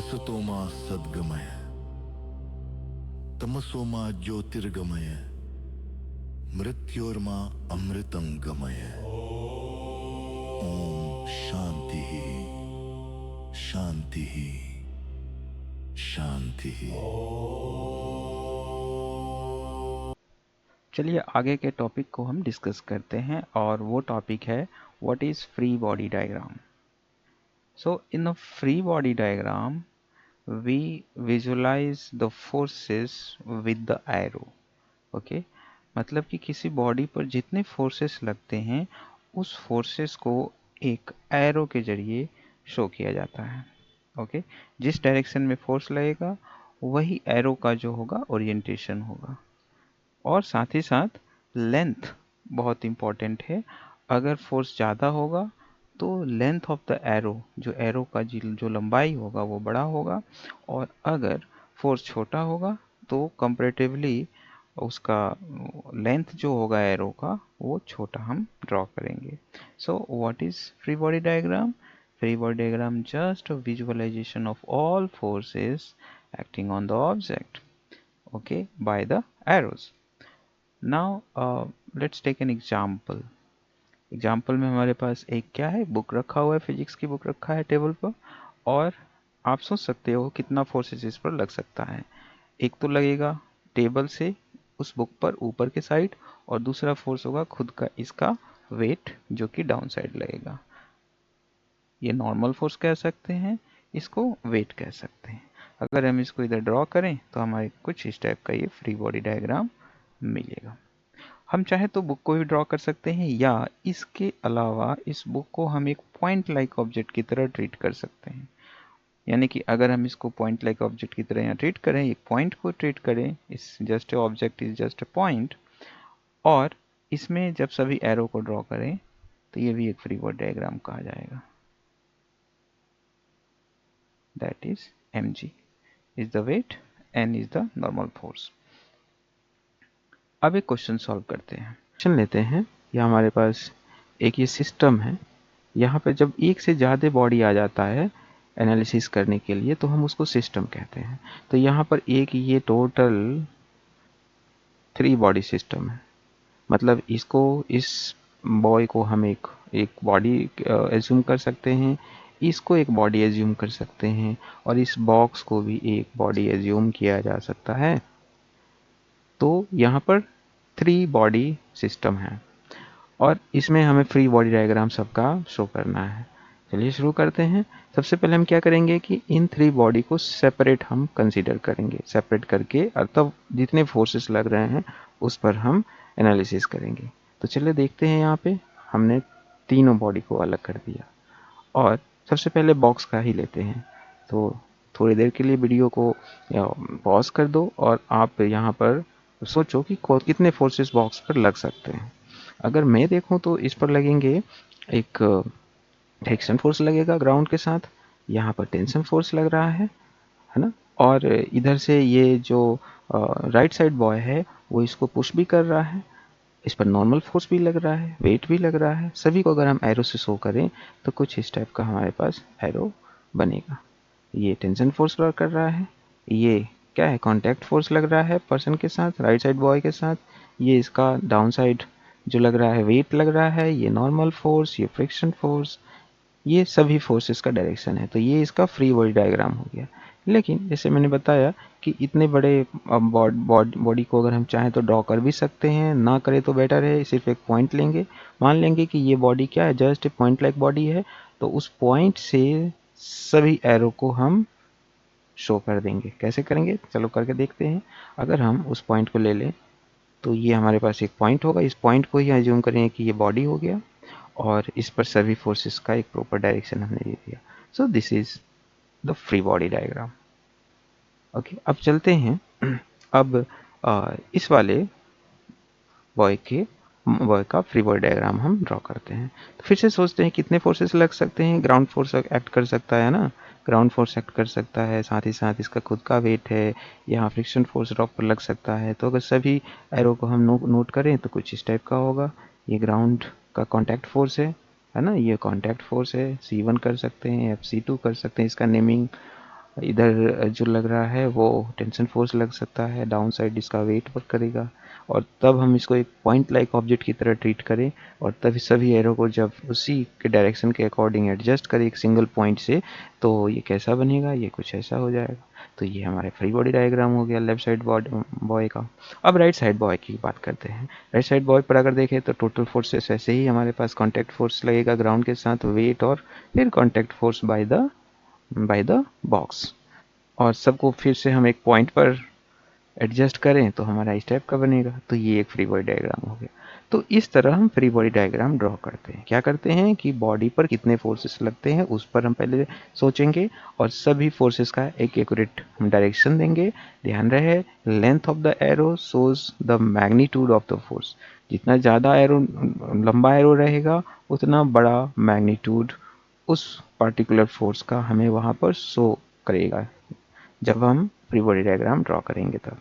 असतो मा सद्गमय तमसो मा ज्योतिर्गमय मृत्योर्मा अमृतं गमय। ओम शांति शांति शांति। चलिए आगे के टॉपिक को हम डिस्कस करते हैं और वो टॉपिक है what is free body diagram. So in a free body diagram we visualize the forces with the arrow। Okay, मतलब कि किसी बॉडी पर जितने फोर्सेस लगते हैं उस फोर्सेस को एक एरो के जरिए शो किया जाता है। ओके, जिस डायरेक्शन में फोर्स लगेगा वही एरो का जो होगा ओरिएंटेशन होगा। और साथ ही साथ लेंथ बहुत इम्पॉर्टेंट है। अगर फोर्स ज़्यादा होगा तो लेंथ ऑफ द एरो, जो एरो का जो लंबाई होगा वो बड़ा होगा, और अगर फोर्स छोटा होगा तो कंपैरेटिवली उसका लेंथ जो होगा एरो का वो छोटा हम ड्रॉ करेंगे। So what is free body diagram? Free body diagram just a visualization of all forces acting on the object, okay, by the arrows. Now let's take an example। Example में हमारे पास एक क्या है, बुक रखा हुआ है, physics की book रखा है टेबल पर, और आप सोच सकते हो कितना फोर्सेस इस पर लग सकता है। एक तो लगेगा टेबल से उस बुक पर ऊपर के साइड, और दूसरा फोर्स होगा खुद का इसका वेट जो कि डाउन साइड लगेगा। ये नॉर्मल फोर्स कह सकते हैं, इसको वेट कह सकते हैं। अगर हम इसको इधर ड्रॉ करें तो हमारे कुछ इस टाइप का ये फ्री बॉडी डायग्राम मिलेगा। हम चाहे तो बुक को भी ड्रॉ कर सकते हैं, या इसके अलावा इस बुक को हम एक पॉइंट लाइक ऑब्जेक्ट की तरह ट्रीट कर सकते हैं। यानी कि अगर हम इसको पॉइंट लाइक ऑब्जेक्ट की तरह यहाँ ट्रीट करें, एक पॉइंट को ट्रीट करें, इस just object is just a point, और इसमें जब सभी एरो को ड्रॉ करें तो ये भी एक फ्री बॉडी डायग्राम कहा जाएगा। That is mg is the weight, n is the normal force। अब एक क्वेश्चन सॉल्व करते हैं। क्वेश्चन लेते हैं, या हमारे पास एक ये सिस्टम है, यहाँ पे जब एक से ज़्यादा बॉडी आ जाता है एनालिसिस करने के लिए तो हम उसको सिस्टम कहते हैं। तो यहाँ पर एक ये टोटल 3 बॉडी सिस्टम है। मतलब इसको, इस बॉय को हम एक एक बॉडी एज्यूम कर सकते हैं, इसको एक बॉडी एज्यूम कर सकते हैं, और इस बॉक्स को भी एक बॉडी एज्यूम किया जा सकता है। तो यहाँ पर 3 बॉडी सिस्टम है और इसमें हमें फ्री बॉडी डायग्राम सबका शो करना है। चलिए शुरू करते हैं। सबसे पहले हम क्या करेंगे कि इन 3 बॉडी को सेपरेट हम कंसीडर करेंगे, सेपरेट करके तब जितने फोर्सेस लग रहे हैं उस पर हम एनालिसिस करेंगे। तो चलिए देखते हैं, यहाँ पे हमने तीनों बॉडी को अलग कर दिया, और सबसे पहले बॉक्स का ही लेते हैं। तो थोड़ी देर के लिए वीडियो को पॉज कर दो और आप यहाँ पर सोचो कि कितने फोर्सेस बॉक्स पर लग सकते हैं। अगर मैं देखूं तो इस पर लगेंगे, एक फ्रिक्शन फोर्स लगेगा ग्राउंड के साथ, यहाँ पर टेंशन फोर्स लग रहा है ना, और इधर से ये जो राइट साइड बॉय है वो इसको पुश भी कर रहा है, इस पर नॉर्मल फोर्स भी लग रहा है, वेट भी लग रहा है। सभी को अगर हम एरो से शो करें तो कुछ इस टाइप का हमारे पास एरो बनेगा। ये टेंशन फोर्स वर्क कर रहा है, ये क्या है, कॉन्टैक्ट फोर्स लग रहा है पर्सन के साथ, राइट साइड बॉय के साथ, ये इसका डाउन साइड जो लग रहा है वेट लग रहा है, ये नॉर्मल फोर्स, ये फ्रिक्शन फोर्स, ये सभी फोर्सेस का डायरेक्शन है। तो ये इसका फ्री बॉडी डायग्राम हो गया। लेकिन जैसे मैंने बताया कि इतने बड़े बॉडी को अगर हम चाहें तो ड्रॉ कर भी सकते हैं, ना करें तो बेटर है, सिर्फ एक पॉइंट लेंगे, मान लेंगे कि ये बॉडी क्या है, जस्ट पॉइंट लाइक बॉडी है, तो उस पॉइंट से सभी एरो को हम शो कर देंगे। कैसे करेंगे, चलो करके देखते हैं। अगर हम उस पॉइंट को ले लें तो ये हमारे पास एक पॉइंट होगा, इस पॉइंट को ही एज्यूम करेंगे कि ये बॉडी हो गया, और इस पर सभी फोर्सेस का एक प्रॉपर डायरेक्शन हमने दे दिया। So this is the free body diagram. Okay, अब चलते हैं। अब इस वाले बॉय का फ्री बॉडी डायग्राम हम ड्रॉ करते हैं। तो फिर से सोचते हैं कितने फोर्सेस लग सकते हैं। ग्राउंड फोर्स एक्ट कर सकता है ना, ग्राउंड फोर्स एक्ट कर सकता है, साथ ही साथ इसका खुद का वेट है, यहाँ फ्रिक्शन फोर्स रॉक पर लग सकता है। तो अगर सभी एरो को हम नोट करें तो कुछ इस टाइप का होगा। ये ग्राउंड का कॉन्टैक्ट फोर्स है ना, ये कॉन्टैक्ट फोर्स है, C1 कर सकते हैं, FC2 कर सकते हैं, इसका नेमिंग इधर जो लग रहा है वो टेंशन फोर्स लग सकता है, डाउन साइड इसका वेट वर्क करेगा, और तब हम इसको एक पॉइंट लाइक ऑब्जेक्ट की तरह ट्रीट करें, और तभी सभी एरो को जब उसी के डायरेक्शन के अकॉर्डिंग एडजस्ट करें एक सिंगल पॉइंट से, तो ये कैसा बनेगा, ये कुछ ऐसा हो जाएगा। तो ये हमारे फ्री बॉडी डायग्राम हो गया लेफ्ट साइड बॉय का। अब राइट साइड बॉय की बात करते हैं। राइट साइड बॉय पर अगर देखें तो टोटल फोर्सेस ऐसे ही हमारे पास कॉन्टैक्ट फोर्स लगेगा ग्राउंड के साथ, वेट, और फिर contact force by the box, और सबको फिर से हम एक पॉइंट पर एडजस्ट करें तो हमारा इस टाइप का बनेगा। तो ये एक फ्री बॉडी डायग्राम हो गया। तो इस तरह हम फ्री बॉडी डायग्राम ड्रॉ करते हैं। क्या करते हैं कि बॉडी पर कितने फोर्सेस लगते हैं उस पर हम पहले सोचेंगे, और सभी फोर्सेस का एक एक्यूरेट हम डायरेक्शन देंगे। ध्यान रहे, length of the arrow shows the magnitude of the force. जितना ज़्यादा एरो, लंबा एरो रहेगा, उतना बड़ा मैग्नीट्यूड उस पार्टिकुलर फोर्स का हमें वहाँ पर शो करेगा जब हम फ्री बॉडी डायग्राम ड्रॉ करेंगे तब।